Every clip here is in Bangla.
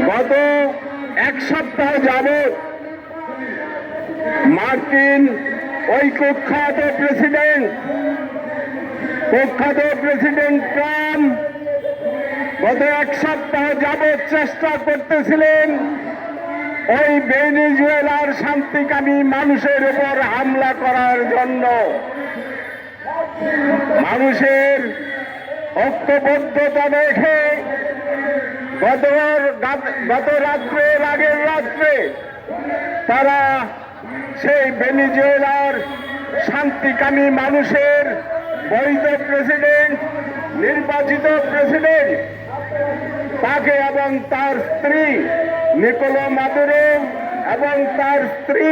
গত এক সপ্তাহ যাবৎ মার্কিন ওই কুখ্যাত প্রেসিডেন্ট ট্রাম্প গত এক সপ্তাহ যাবৎ চেষ্টা করতেছিলেন ওই ভেনেজুয়েলার শান্তিকামী মানুষের উপর হামলা করার জন্য। মানুষের ঐক্যবদ্ধতা দেখে গত রাত্রের আগের রাত্রে তারা সেই ভেনেজুয়েলার শান্তিকামী মানুষের বৈধ প্রেসিডেন্ট, নির্বাচিত প্রেসিডেন্ট তাকে এবং তার স্ত্রী নিকোলা মাদুরো এবং তার স্ত্রী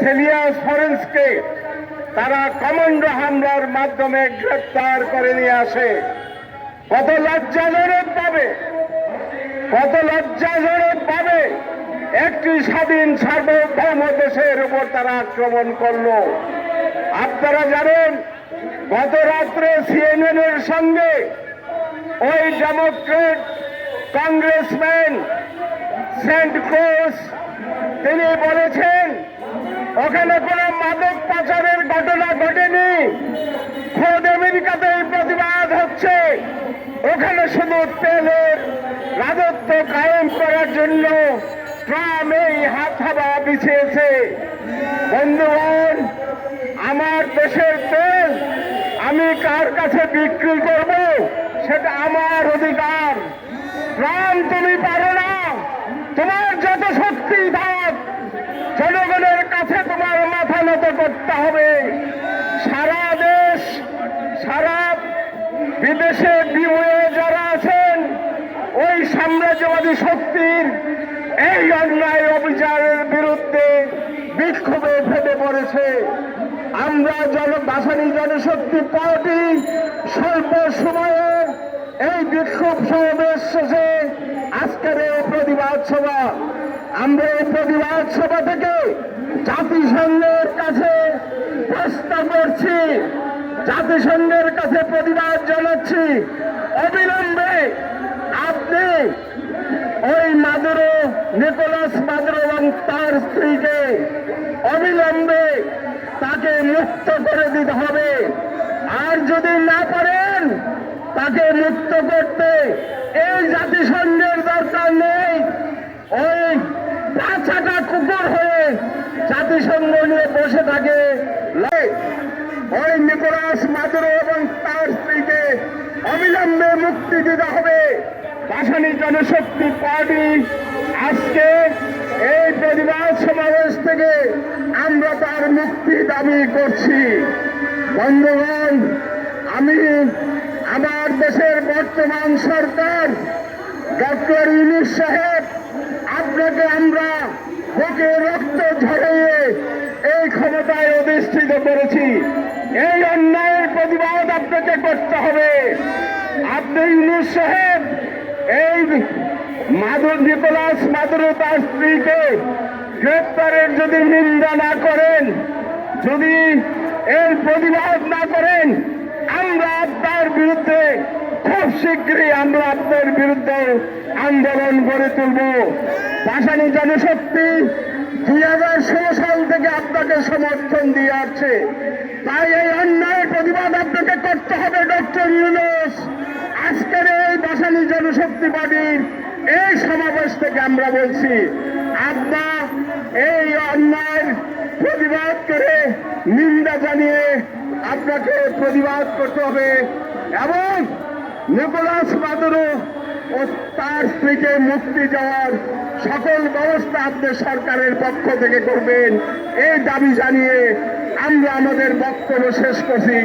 সেলিয়া ফরেন্সকে তারা কমান্ডো হামলার মাধ্যমে গ্রেপ্তার করে নিয়ে আসে। কত লজ্জাজনক ভাবে একটি স্বাধীন সার্বভৌম দেশের উপর তারা আক্রমণ করলো। আপনারা জানেন গত রাত্রে CNN এর সঙ্গে ওই ডেমোক্রেট কংগ্রেসম্যান সেন্ট ক্রুজ তিনি বলেছেন ওখানে কোনো মাদক পাচারের ঘটনা ঘটেনি, খোদ আমেরিকাতে এই প্রতিবাদ হচ্ছে, ওখানে শুধু তেলের রাজত্ব কায়েম করার জন্য ট্রাম্প এই হাত হাওয়া বিছিয়েছে। বন্ধুগণ, আমার দেশের তেল আমি কার কাছে বিক্রি করব সেটা আমার অধিকার। ট্রাম্প তুমি পারো না, তোমার যত শক্তি থাক জনগণের কাছে তোমার মাথা নত করতে হবে। সারা দেশ, সারা বিদেশে বিমুয়ে যারা আছেন ওই সাম্রাজ্যবাদী শক্তির এই অন্যায় অবিচারের বিরুদ্ধে বিক্ষোভে ফেটে পড়েছে। আমরা ভাসানী জনশক্তি পার্টি স্বল্প সময়ের এই বিক্ষোভ সমাবেশ শেষে আজকের এই প্রতিবাদ সভা, আমরা এই প্রতিবাদ সভা থেকে জাতিসংঘের কাছে প্রস্তাব করছি, জাতিসংঘের কাছে প্রতিবাদ জানাচ্ছি অবিলম্বে আপনি ওই মাদুরো, নিকোলাস মাদুরো এবং তার স্ত্রীকে অবিলম্বে তাকে মুক্ত করে দিতে হবে। আর যদি না পারেন তাকে মুক্ত করতে এই জাতিসংঘের দরকার নেই। ওই পাঁচাটা কুকুর হয়ে জাতিসংঘ নিয়ে বসে থাকে। ওই নিকোলাস মাদুরো এবং তার স্ত্রীকে অবিলম্বে মুক্তি দিতে হবে। ভাসানী জনশক্তি পার্টি আজকে এই প্রতিবাদ সমাবেশ থেকে আমরা তার মুক্তি দাবি করছি। বন্ধুগণ, আমি আমার দেশের বর্তমান সরকার ডক্টর ইউনূস সাহেব, আপনাকে আমরা বুকে রক্ত ঝরিয়ে এই ক্ষমতায় অধিষ্ঠিত করেছি। এই অন্যায়ের প্রতিবাদ আপনাকে করতে হবে। আপনি ইউনূস সাহেব এই নিকোলাস মাদুরো তার স্ত্রীকে গ্রেপ্তারের যদি নিন্দা না করেন, যদি এর প্রতিবাদ না করেন, আমরা আপনার বিরুদ্ধে খুব শীঘ্রই আমরা আপনার বিরুদ্ধে আন্দোলন গড়ে তুলব। ভাসানী জনশক্তি 2016 সাল থেকে আপনাকে সমর্থন দিয়ে আসছে। তাই এই অন্যায়ের প্রতিবাদ আপনাকে করতে হবে ডক্টর ইউনূস। আজকের এই ভাসানী জনশক্তি পার্টির এই সমাবেশ থেকে আমরা বলছি, আপনার এই অন্যায়ের প্রতিবাদ করে নিন্দা জানিয়ে আপনাকে প্রতিবাদ করতে হবে এবং নিকোলাস মাদুরো ও তার স্ত্রীকে মুক্তি দেওয়ার সকল ব্যবস্থা আপনি সরকারের পক্ষ থেকে করবেন, এই দাবি জানিয়ে আমরা আমাদের বক্তব্য শেষ করছি।